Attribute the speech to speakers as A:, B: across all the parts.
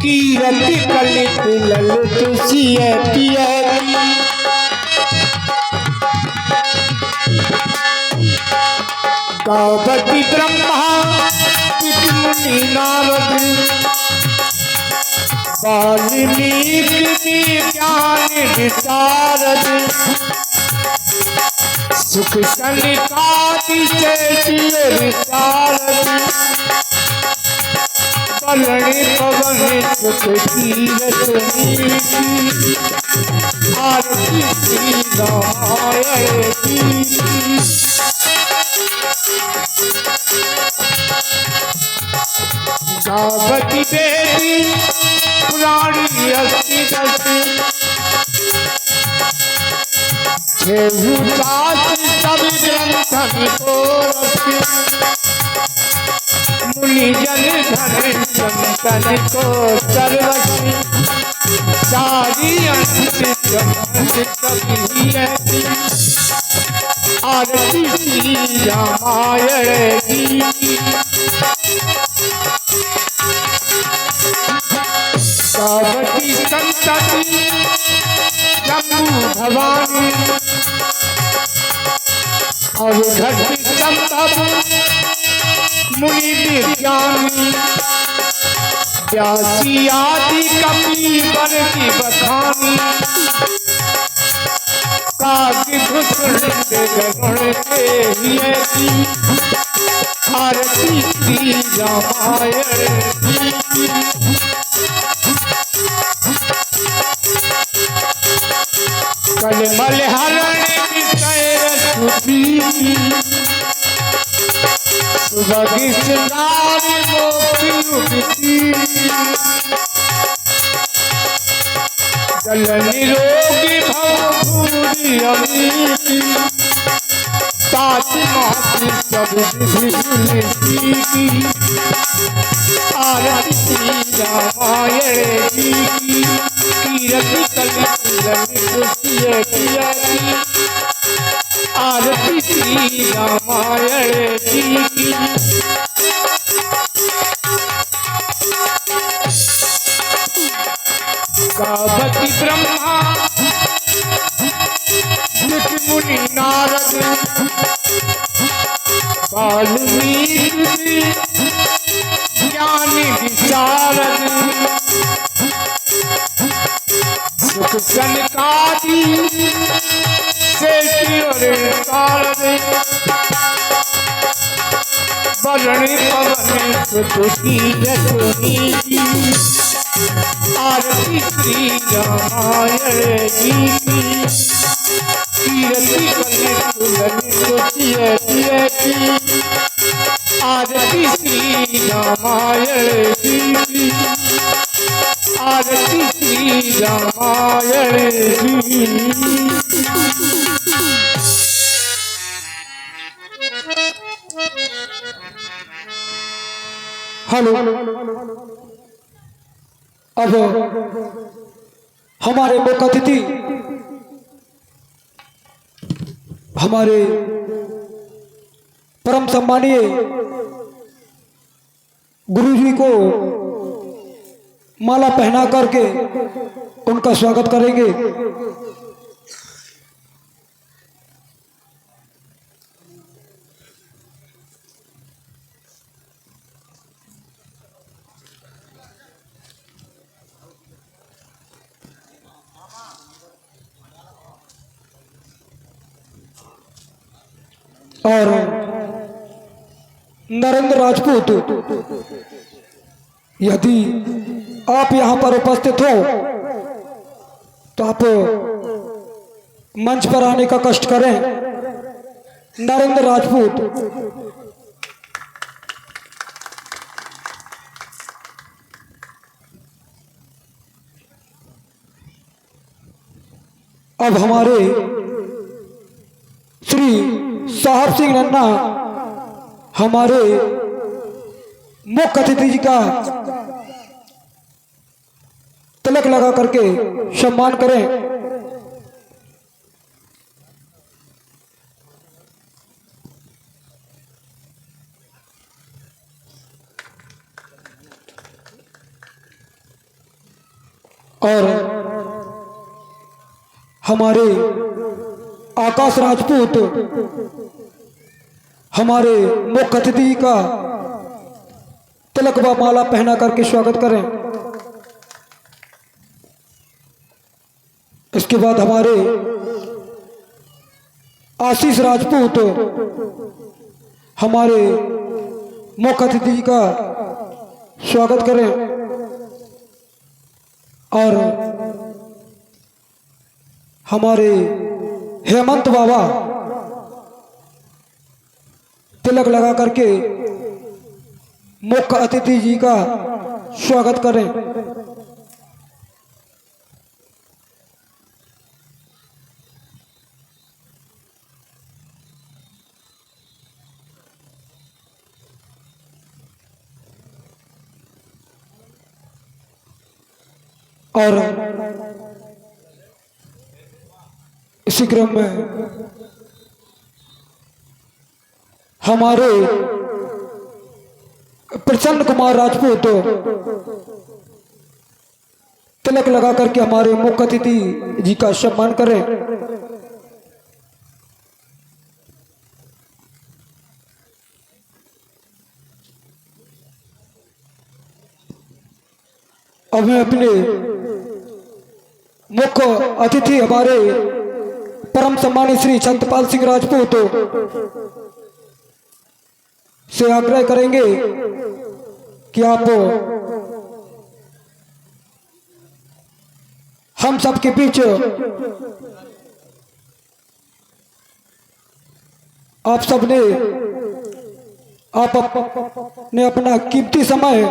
A: कीरति कलित ललित सिय पिय गावति ब्रह्मा मुनि नारद वाल्मीकि ज्ञान विशारद सुख सनिकादि से शारद बलनि पवन सुख तीरथ आरती श्री रामायण की गावति देवी पुराणी अस्ति सब ग्रंथन को मुनि जन धन संतन को सर्वस्वी सारी अंत आरती श्री रामायण की गावति संतति शंभु भवानी और घटी संभव मुनि विज्ञानी व्यासी आदि कपि बरति बखानी काव्य भूषण गरुण के हियति आरती श्री रामायण की कलमल हरण विषय सुपी सुभगिस्नार मोक्ति जल निरोगी भव भूरि अमीति ताति माति सब विधि आरती श्री रामायण की कीरति कलित ललित आरती श्री रामायण की गावति ब्रह्मा मुनि नारद वाल्मीकि ज्ञान विशारद सुख सनकादि बलनि पवन सुख तीरथ आरती श्री रामायण की कीरति कलित ललित आरती श्री रामायण की आरती श्री रामायण की
B: हेलो। अब हमारे मुख्य अतिथि हमारे परम सम्मानीय गुरुजी को माला पहना करके उनका स्वागत करेंगे। और नरेंद्र राजपूत, यदि आप यहाँ पर उपस्थित हो तो आप मंच पर आने का कष्ट करें। नरेंद्र राजपूत अब हमारे श्री साहब सिंह नन्ना हमारे मुख्य अतिथि जी का तिलक लगा करके सम्मान करें। और हमारे आकाश राजपूत हमारे मुख्य अतिथि का तिलक व माला पहना करके स्वागत करें। इसके बाद हमारे आशीष राजपूत हमारे मुख्य अतिथि का स्वागत करें और हमारे हेमंत बाबा तिलक लगा करके मुख्य अतिथि जी का स्वागत करें। और इसी क्रम में हमारे प्रसन्न कुमार राजपूत तिलक लगा करके हमारे मुख्य अतिथि जी का सम्मान करें। अब मैं अपने मुख्य अतिथि हमारे परम सम्मानित श्री छत्रपाल सिंह राजपूत से आग्रह करेंगे कि आप हम सबके बीच आप सबने आपने अपना कीमती समय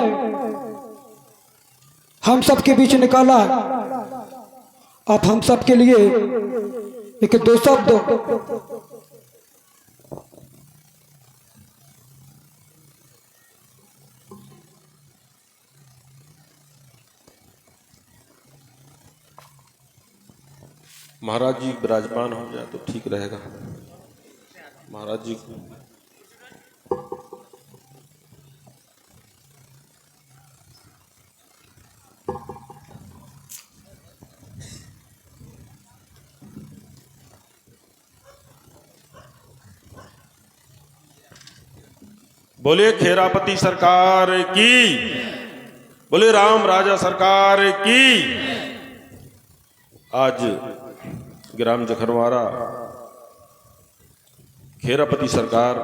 B: हम सबके बीच निकाला। आप हम सबके लिए एक दो शब्द
C: महाराज जी विराजमान हो जाए तो ठीक रहेगा। महाराज जी बोले खेरापति सरकार की, बोले राम राजा सरकार की। आज ग्राम जखनवारा खेरापति सरकार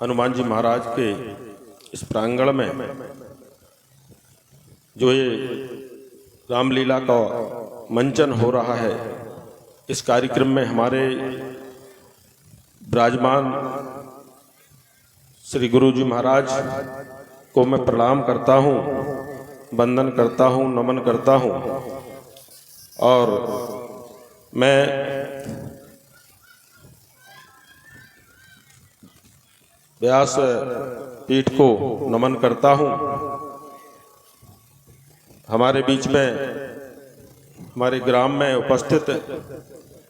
C: हनुमान जी महाराज के इस प्रांगण में जो ये रामलीला का मंचन हो रहा है, इस कार्यक्रम में हमारे विराजमान श्री गुरु जी महाराज को मैं प्रणाम करता हूँ, वंदन करता हूँ, नमन करता हूँ। और मैं व्यास पीठ को नमन करता हूँ। हमारे बीच में हमारे ग्राम में उपस्थित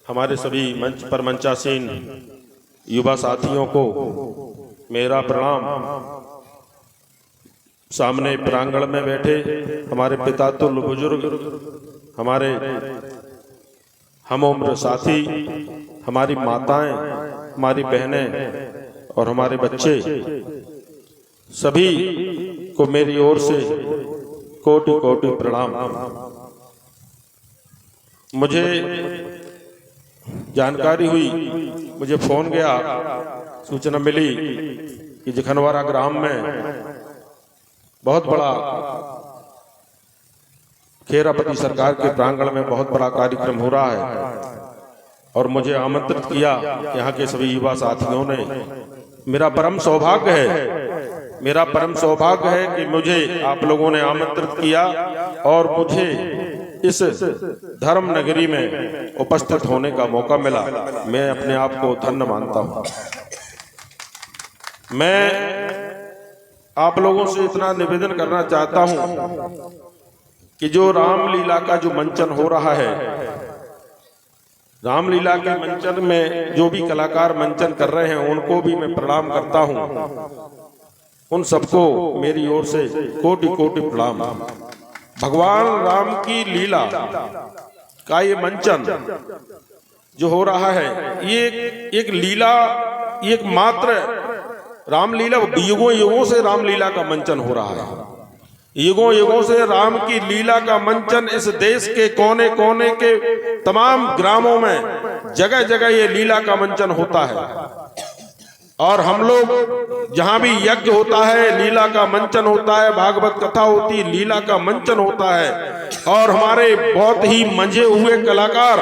C: हमारे सभी मंच पर मंचासीन युवा साथियों को मेरा प्रणाम। सामने प्रांगण में बैठे हमारे पिता तुल्य बुजुर्ग, हमारे हम उम्र साथी, हमारी माताएं, हमारी बहनें और हमारे बच्चे, सभी को मेरी ओर से कोटि कोटि प्रणाम। मुझे जानकारी हुई, मुझे फोन गया, सूचना मिली कि जखनवारा ग्राम में बहुत बड़ा खेरापति सरकार के प्रांगण में बहुत बड़ा कार्यक्रम हो रहा है और मुझे आमंत्रित किया। यहाँ के सभी युवा साथियों ने, मेरा परम सौभाग्य है, मेरा परम सौभाग्य है कि मुझे आप लोगों ने आमंत्रित किया और मुझे इस धर्म नगरी में उपस्थित होने का मौका मिला। मैं अपने आप को धन्य मानता हूँ। मैं आप लोगों से इतना निवेदन करना चाहता हूँ कि जो रामलीला का जो मंचन हो रहा है, रामलीला के मंचन में जो भी कलाकार मंचन कर रहे हैं उनको भी मैं प्रणाम करता हूँ। उन सबको मेरी ओर से कोटि कोटि प्रणाम। भगवान राम की लीला का ये मंचन जो हो रहा है, ये एक लीला, एक मात्र रामलीला, युगों युगों से रामलीला का मंचन हो रहा है। युगों युगों से राम की लीला का मंचन इस देश के कोने कोने के तमाम ग्रामों में जगह जगह ये लीला का मंचन होता है। और हम लोग जहां भी यज्ञ होता है, लीला का मंचन होता है, भागवत कथा होती है, लीला का मंचन होता है। और हमारे बहुत ही मंझे हुए कलाकार,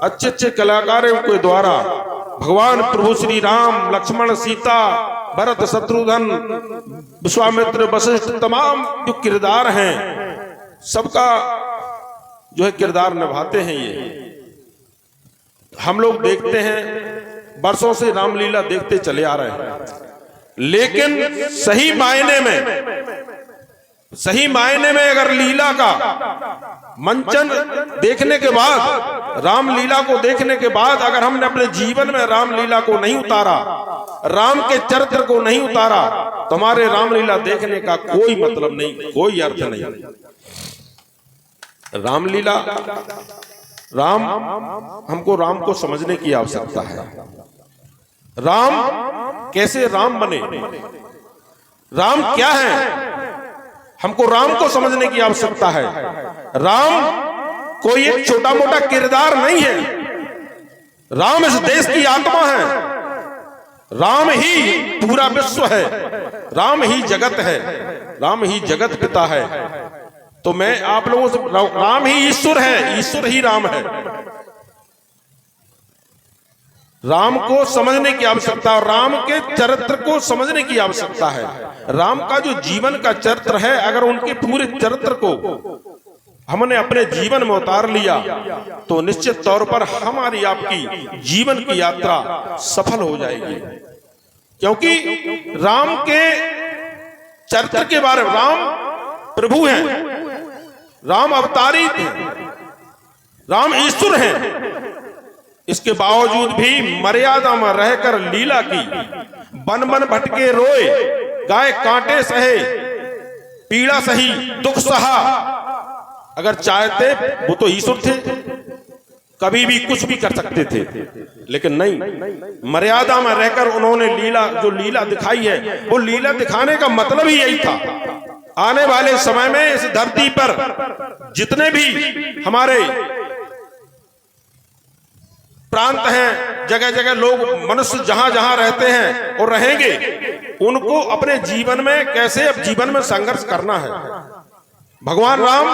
C: अच्छे अच्छे कलाकारों के द्वारा भगवान प्रभु श्री राम, लक्ष्मण, सीता, भरत, शत्रुघ्न, विश्वामित्र, वशिष्ठ, तमाम जो किरदार हैं सबका जो है किरदार निभाते हैं। ये हम लोग देखते हैं, वर्षों से रामलीला देखते चले आ रहे हैं, लेकिन सही मायने में अगर लीला का मंचन देखने के बाद, रामलीला को देखने के बाद अगर हमने अपने जीवन में रामलीला को नहीं उतारा, राम के चरित्र को नहीं उतारा, तो हमारे रामलीला देखने का कोई मतलब नहीं, कोई अर्थ नहीं। रामलीला, हमको राम को समझने की आवश्यकता है। राम कैसे राम बने, राम क्या है, हमको राम को समझने की आवश्यकता है। राम कोई एक छोटा मोटा किरदार नहीं है, राम इस देश की आत्मा है, राम ही पूरा विश्व है, राम ही जगत है, राम ही जगत पिता है। तो मैं आप लोगों से, राम ही ईश्वर है, ईश्वर ही राम है। राम को समझने की आवश्यकता, और राम के चरित्र को समझने की आवश्यकता है। राम का जो जीवन का चरित्र है, अगर उनके पूरे चरित्र को हमने अपने जीवन में उतार लिया तो निश्चित तौर पर हमारी आपकी जीवन की यात्रा सफल हो जाएगी। क्योंकि राम के चरित्र के बारे में, राम प्रभु हैं, राम अवतारी थे, राम ईश्वर हैं, इसके बावजूद भी मर्यादा में रहकर लीला की, बन बन भटके रोए, गाय कांटे सहे, पीड़ा सही, दुख सहा। अगर चाहते, वो तो ईश्वर थे, कभी भी कुछ भी कर सकते थे, लेकिन नहीं, मर्यादा में रहकर उन्होंने जो लीला दिखाई है, वो लीला दिखाने का मतलब ही यही था। आने वाले समय में इस धरती पर जितने भी हमारे प्रांत हैं, जगह जगह लोग, मनुष्य जहां जहां रहते हैं और रहेंगे, उनको अपने जीवन में कैसे अब जीवन में संघर्ष करना है। भगवान राम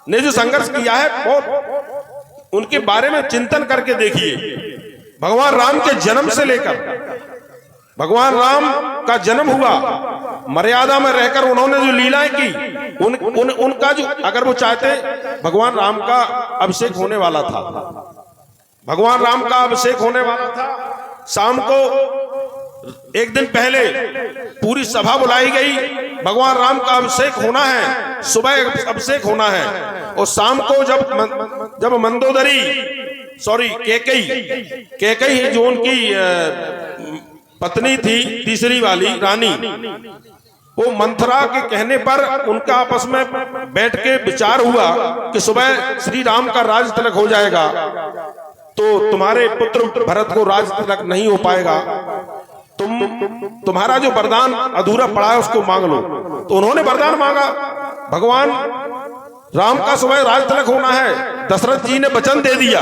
C: ने जो संघर्ष किया है, बहुत उनके बारे में चिंतन करके देखिए। भगवान राम के जन्म से लेकर, भगवान राम का जन्म हुआ, मर्यादा में रहकर उन्होंने जो लीलाएं की, उनका जो, अगर वो चाहते, भगवान राम का अभिषेक होने वाला था, भगवान राम का अभिषेक होने वाला था। शाम को एक दिन पहले पूरी सभा बुलाई गई, भगवान राम का अभिषेक होना है, सुबह अभिषेक होना है। और शाम को जब मंदोदरी, कैकेयी जो उनकी पत्नी थी, तीसरी वाली रानी, वो मंथरा के कहने पर उनका आपस में बैठ के विचार हुआ कि सुबह श्री राम का राज तिलक हो जाएगा तो तुम्हारे पुत्र भरत को राज तिलक नहीं हो पाएगा, तुम्हारा जो वरदान अधूरा पड़ा है उसको मांग लो। तो उन्होंने वरदान मांगा, भगवान राम का सुबह राज तिलक होना है। दशरथ जी ने वचन दे दिया,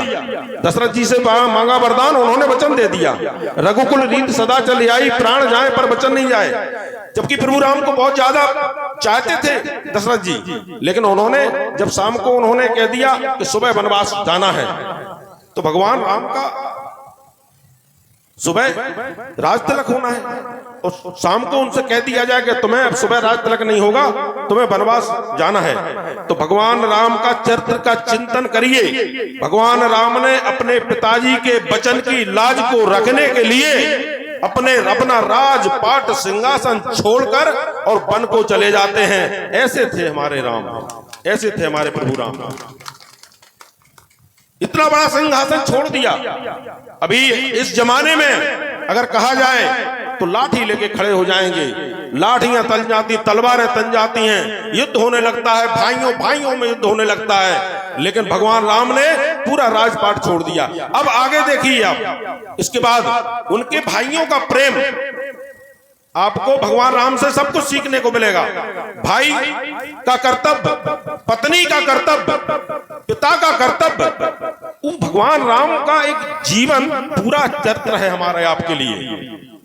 C: दशरथ जी से मांगा वरदान, उन्होंने वचन दे दिया। रघुकुल रीत सदा चली आई, प्राण जाए पर वचन नहीं जाए। जबकि प्रभु राम को बहुत ज्यादा चाहते थे दशरथ जी, लेकिन उन्होंने जब शाम को उन्होंने कह दिया कि सुबह वनवास जाना है, तो भगवान राम का सुबह राज तिलक होना है और शाम को उनसे कह दिया जाए कि तुम्हें अब सुबह राज तिलक नहीं होगा, तुम्हें वनवास जाना है। तो भगवान राम का चरित्र का चिंतन करिए। भगवान राम ने अपने पिताजी के वचन की लाज को रखने के लिए अपना राजपाट सिंहासन छोड़कर और वन को चले जाते हैं। ऐसे थे हमारे राम, ऐसे थे हमारे प्रभु राम। इतना बड़ा सिंहासन छोड़ दिया। अभी इस जमाने में अगर कहा जाए तो लाठी लेके खड़े हो जाएंगे, लाठियां तन जाती, तलवारें तन जाती हैं, युद्ध होने लगता है, भाइयों भाइयों में युद्ध होने लगता है। लेकिन भगवान राम ने पूरा राजपाट छोड़ दिया। अब आगे देखिए आप, इसके बाद उनके भाइयों का प्रेम, आपको भगवान राम से सब कुछ सीखने को मिलेगा। भाई का कर्तव्य, पत्नी का कर्तव्य, पिता का कर्तव्य, वो भगवान राम का एक जीवन पूरा चरित्र है हमारे आपके लिए।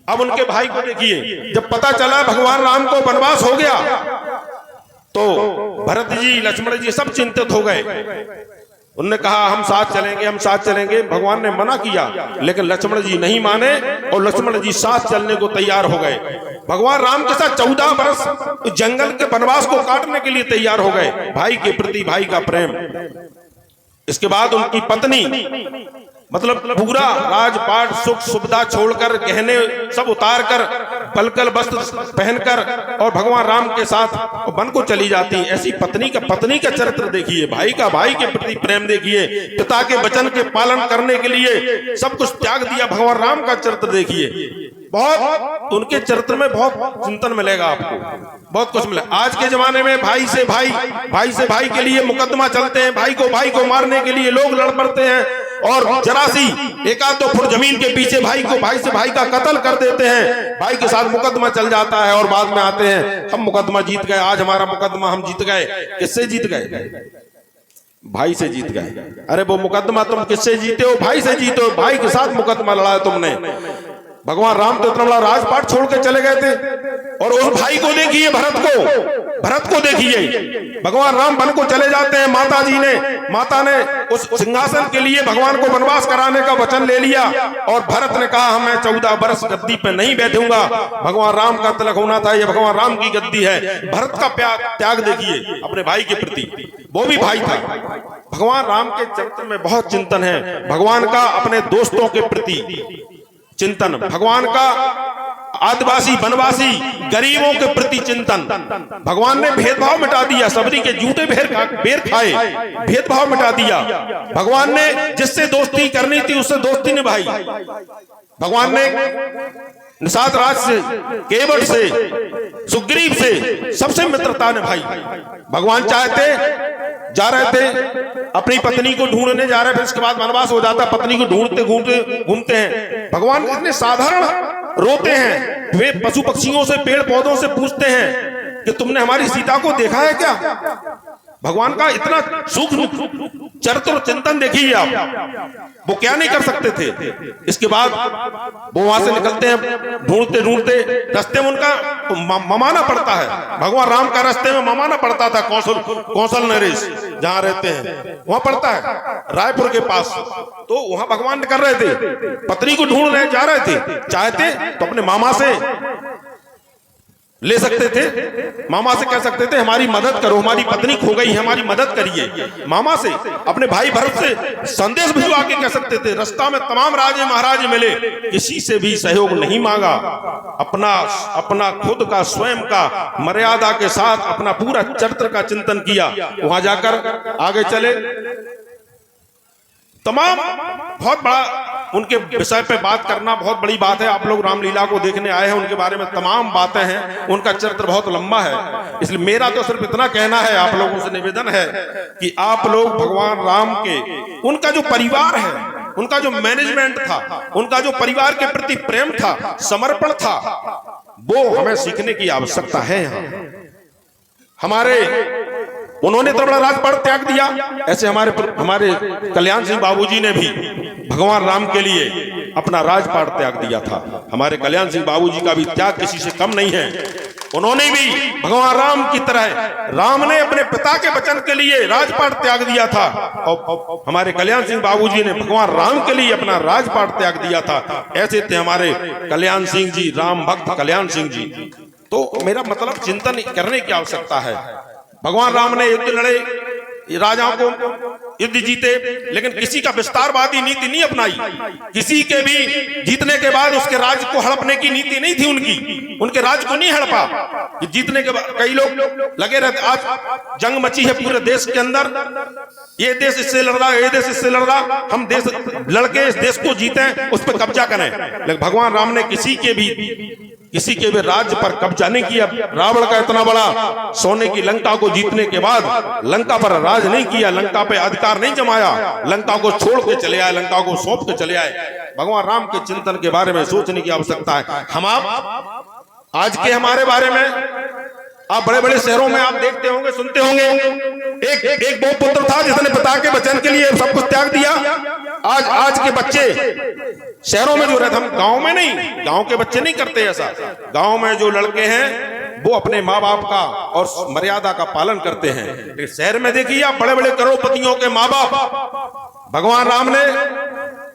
C: अब उनके भाई को देखिए, जब पता चला भगवान राम को वनवास हो गया तो भरत जी, लक्ष्मण जी सब चिंतित हो गए। उन्होंने कहा हम साथ चलेंगे, हम साथ चलेंगे। भगवान ने मना किया, लेकिन लक्ष्मण जी नहीं माने और लक्ष्मण जी साथ चलने को तैयार हो गए। भगवान राम के साथ 14 वर्ष जंगल के वनवास को काटने के लिए तैयार हो गए। भाई के प्रति भाई का प्रेम। इसके बाद उनकी पत्नी, मतलब पूरा राजपाट सुख सुविधा छोड़कर, गहने सब उतार कर, पलकल वस्त्र पहनकर और भगवान राम के साथ वन को चली जाती। ऐसी पत्नी का चरित्र देखिए, भाई का भाई के प्रति प्रेम देखिए, पिता के वचन के पालन करने के लिए सब कुछ त्याग दिया। भगवान राम का चरित्र देखिए, बहुत उनके चरित्र में बहुत चिंतन मिलेगा आपको, बहुत कुछ मिलेगा। आज के जमाने में भाई से भाई के लिए मुकदमा चलते हैं, भाई को मारने के लिए लोग लड़ पड़ते हैं और जरा सी एकाध 2 फुट जमीन के पीछे भाई से भाई का कत्ल कर देते हैं। भाई के साथ मुकदमा चल जाता है और बाद में आते हैं हम मुकदमा जीत गए, आज हमारा मुकदमा हम जीत गए। किससे जीत गए? भाई से जीत गए। अरे वो मुकदमा तुम किससे जीते हो? भाई से जीते हो। भाई के साथ मुकदमा लड़ा है तुमने। भगवान राम तो इतना बड़ा राजपाट छोड़ के चले गए थे और उस भाई को देखिए, भरत को देखिए। भगवान राम वन को चले जाते हैं, माता ने उस सिंहासन के लिए भगवान को वनवास कराने का वचन ले लिया और भरत ने कहा मैं 14 वर्ष गद्दी पे नहीं बैठूंगा, भगवान राम का तिलक होना था, ये भगवान राम की गद्दी है। भरत का त्याग देखिए अपने भाई के प्रति, वो भी भाई था। भगवान राम के चरित्र में बहुत चिंतन है। भगवान का अपने दोस्तों के प्रति चिंतन, भगवान का आदिवासी वनवासी गरीबों के प्रति चिंतन। भगवान ने भेदभाव मिटा दिया, सबरी के जूते बेर खाए, भेदभाव मिटा दिया। भगवान ने जिससे दोस्ती करनी थी उससे दोस्ती निभाई। भगवान ने निषाद राज से, केवट से, सुग्रीव से सबसे मित्रता निभाई। भगवान जा रहे थे अपनी पत्नी को ढूंढने जा रहे थे, इसके बाद वनवास हो जाता, पत्नी को ढूंढते घूमते हैं। भगवान इतने साधारण रोते हैं, वे पशु पक्षियों से, पेड़ पौधों से पूछते हैं कि तुमने हमारी सीता को देखा है क्या? भगवान का इतना सूक्ष्म चरित्र चिंतन देखिए आप, वो क्या नहीं कर सकते थे। इसके बाद वो वहां से निकलते हैं, ढूंढते रास्ते में उनका ममाना पड़ता है। भगवान राम का रास्ते में ममाना पड़ता था, कौशल नरेश जहां रहते हैं वहां पड़ता है, रायपुर के पास। तो वहां भगवान कर रहे थे, पत्नी को ढूंढ रहे जा रहे थे, चाहते तो अपने मामा से ले सकते थे, मामा से कह सकते थे हमारी मदद करो, हमारी पत्नी खो गई है, हमारी मदद करिए। मामा से, अपने भाई भरत से संदेश भिजवा के कह सकते थे। रास्ता में तमाम राजे महाराजे मिले, किसी से भी सहयोग नहीं मांगा, अपना खुद का स्वयं का मर्यादा के साथ अपना पूरा चरित्र का चिंतन किया। वहां जाकर आगे चले, तमाम बहुत बड़ा उनके विषय पे बात करना बहुत बड़ी बात है। आप लोग रामलीला को देखने आए हैं, उनके बारे में तमाम बातें हैं, उनका चरित्र बहुत लंबा है। इसलिए मेरा तो सिर्फ इतना कहना है, आप लोगों से निवेदन है कि आप लोग भगवान राम के, उनका जो परिवार है, उनका जो मैनेजमेंट था, उनका जो परिवार के प्रति प्रेम था, समर्पण था, वो हमें सीखने की आवश्यकता है। उन्होंने तो बड़ा राजपाट त्याग दिया, ऐसे हमारे कल्याण सिंह बाबूजी ने भी भगवान राम के लिए अपना राजपाट त्याग दिया था। हमारे कल्याण सिंह बाबूजी का भी त्याग किसी से कम नहीं है। उन्होंने भी भगवान राम की तरह, राम ने अपने पिता के वचन के लिए राजपाट त्याग दिया था और हमारे कल्याण सिंह बाबूजी ने भगवान राम के लिए अपना राजपाट त्याग दिया था। ऐसे थे हमारे कल्याण सिंह जी, राम भक्त कल्याण सिंह जी। तो मेरा मतलब चिंतन करने की आवश्यकता है। भगवान राम ने युद्ध लड़े, राजाओं को युद्ध जीते, लेकिन किसी का विस्तारवादी नीति नहीं अपनाई। किसी के भी जीतने के बाद उसके राज्य को हड़पने की नीति नहीं थी उनकी, उनके राज्य को नहीं हड़पा। जीतने के बाद कई लोग लगे रहते। आज जंग मची है पूरे देश के अंदर, ये देश इससे लड़ रहा, ये देश इससे लड़ रहा, हम देश लड़के इस देश को जीते, उस पर कब्जा करें। लेकिन भगवान राम ने किसी के भी राज्य पर कब्जा नहीं किया। रावण का इतना बड़ा सोने की लंका को जीतने के बाद लंका पर राज नहीं किया, लंका पे अधिकार नहीं जमाया, लंका को छोड़ के चले आए, लंका को सौंप के चले आए। भगवान राम के चिंतन के बारे में सोचने की आवश्यकता है। हम आप आज के हमारे बारे में, आप बड़े बड़े शहरों में आप देखते होंगे, सुनते होंगे, एक वो पुत्र था जिसने पिता के वचन के लिए सब कुछ त्याग दिया। आज के बच्चे शहरों में जो रहते, हम गांव में नहीं, गांव के बच्चे नहीं करते ऐसा। गांव में जो लड़के हैं वो अपने माँ बाप का और मर्यादा का पालन करते हैं। लेकिन शहर में देखिए आप, बड़े बड़े करोड़पतियों के माँ बाप, भगवान राम ने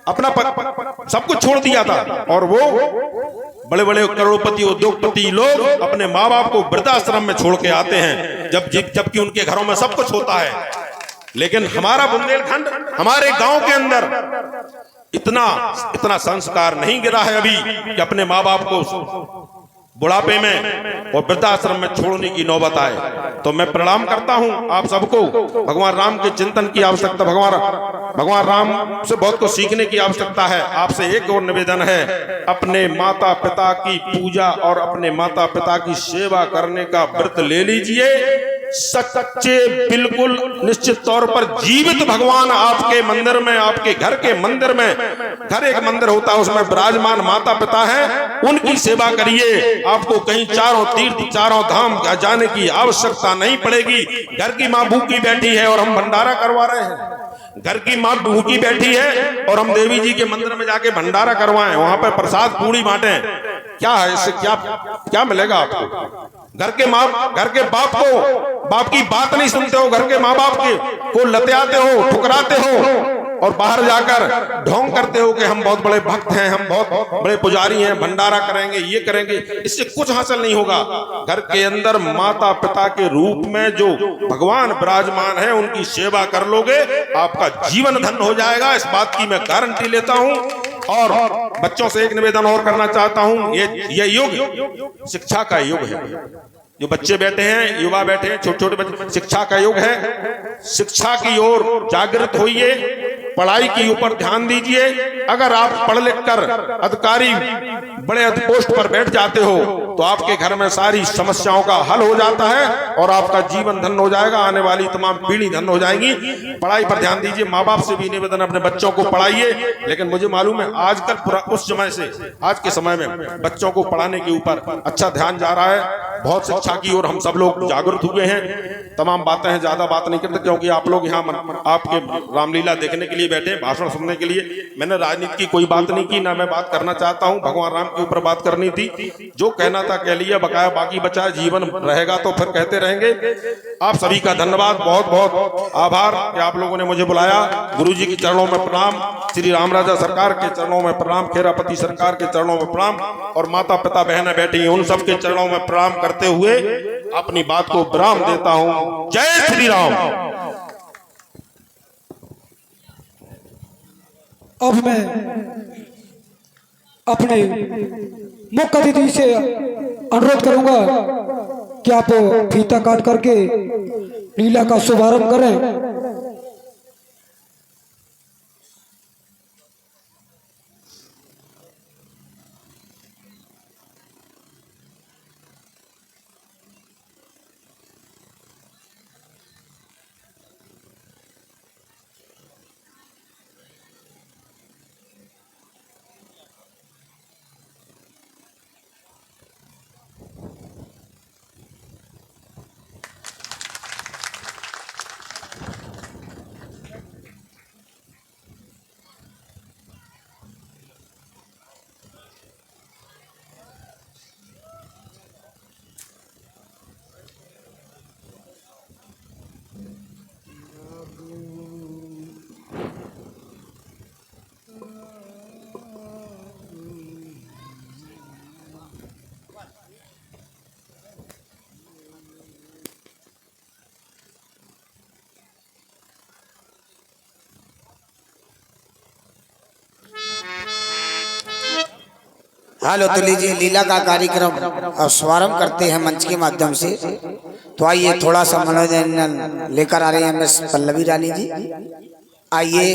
C: अपना सब कुछ छोड़ दिया था, और वो बड़े बड़े करोड़पति उद्योगपति लोग अपने माँ बाप को वृद्धाश्रम में छोड़ के आते हैं, जबकि उनके घरों में सब कुछ होता है। लेकिन हमारा बुंदेलखंड, हमारे गांव के अंदर इतना संस्कार नहीं गिरा है अभी कि अपने माँ बाप को बुढ़ापे में और वृद्धाश्रम में छोड़ने की नौबत आए। तो मैं प्रणाम करता हूं आप सबको। भगवान राम के चिंतन की आवश्यकता, भगवान राम से बहुत कुछ सीखने की आवश्यकता है। आपसे एक और निवेदन है, अपने माता पिता की पूजा और अपने माता पिता की सेवा करने का व्रत ले लीजिए। सच्चे, बिल्कुल निश्चित तौर पर जीवित भगवान आपके मंदिर में, आपके घर के मंदिर में, घर एक मंदिर होता है उसमें विराजमान माता पिता हैं, उनकी सेवा करिए। आपको कहीं चारों तीर्थ, चारों धाम जाने की आवश्यकता नहीं पड़ेगी। घर की माँ भूखी बैठी है और हम भंडारा करवा रहे हैं, घर की माँ भूखी बैठी है और हम देवी जी के मंदिर में जाके भंडारा करवाएं, वहां पर प्रसाद पूरी बांटें, क्या है इससे? क्या मिलेगा आपको? घर के बाप की बात नहीं सुनते हो, घर के माँ बाप को लत्याते हो, ठुकराते हो और बाहर जाकर ढोंग करते हो कि हम बहुत बड़े भक्त हैं, हम बहुत बड़े पुजारी हैं, भंडारा करेंगे, ये करेंगे। इससे कुछ हासिल नहीं होगा। घर के अंदर माता पिता के रूप में जो भगवान विराजमान है, उनकी सेवा कर लोगे, आपका जीवन धन्य हो जाएगा। इस बात की मैं गारंटी लेता हूं। और बच्चों से एक निवेदन और करना चाहता हूं, ये युग शिक्षा का युग है। जो बच्चे बैठे हैं, युवा बैठे हैं, छोटे छोटे बच्चे, शिक्षा का युग है। शिक्षा की ओर जागृत होइए, पढ़ाई के ऊपर ध्यान दीजिए। अगर आप पढ़ लिख कर अधिकारी, बड़े पोस्ट पर बैठ जाते हो तो आपके घर में सारी समस्याओं का हल हो जाता है और आपका जीवन धन्य हो जाएगा, आने वाली तमाम पीढ़ी धन्य हो जाएगी। पढ़ाई पर ध्यान दीजिए। माँ बाप से भी निवेदन, अपने बच्चों को पढ़ाइए। लेकिन मुझे मालूम है आजकल पूरा उस समय से आज के समय में बच्चों को पढ़ाने के ऊपर अच्छा ध्यान जा रहा है। बहुत शिक्षा की ओर हम सब लोग जागरूक हुए हैं। तमाम बातें हैं, ज्यादा बात नहीं करते क्योंकि आप लोग यहाँ आपके रामलीला देखने के लिए बैठे, भाषण सुनने के लिए। मैंने राजनीति की कोई बात नहीं की, ना मैं बात करना चाहता हूँ। भगवान राम के ऊपर बात करनी थी, जो कहना था कह लिया, बकाया बाकी बचा। जीवन रहेगा तो फिर कहते रहेंगे। आप सभी का धन्यवाद, बहुत बहुत आभार कि आप लोगों ने मुझे बुलाया। गुरु जी के चरणों में प्रणाम, श्री राम राजा सरकार के चरणों में प्रणाम, खेरापति सरकार के चरणों में प्रणाम और माता पिता बहनें बैठी हैं उन सबके चरणों में प्रणाम करते हुए अपनी बात को विराम देता हूं। जय श्री राम।
B: अब मैं अपने मुख्य अतिथि से अनुरोध करूंगा कि आप फीता काट करके लीला का शुभारंभ करें।
D: हेलो, तो लीजिए लीला का कार्यक्रम अब शुभारंभ करते हैं मंच के माध्यम से। तो आइए थोड़ा सा मनोरंजन लेकर आ रहे हैं मिस पल्लवी रानी जी। आइए।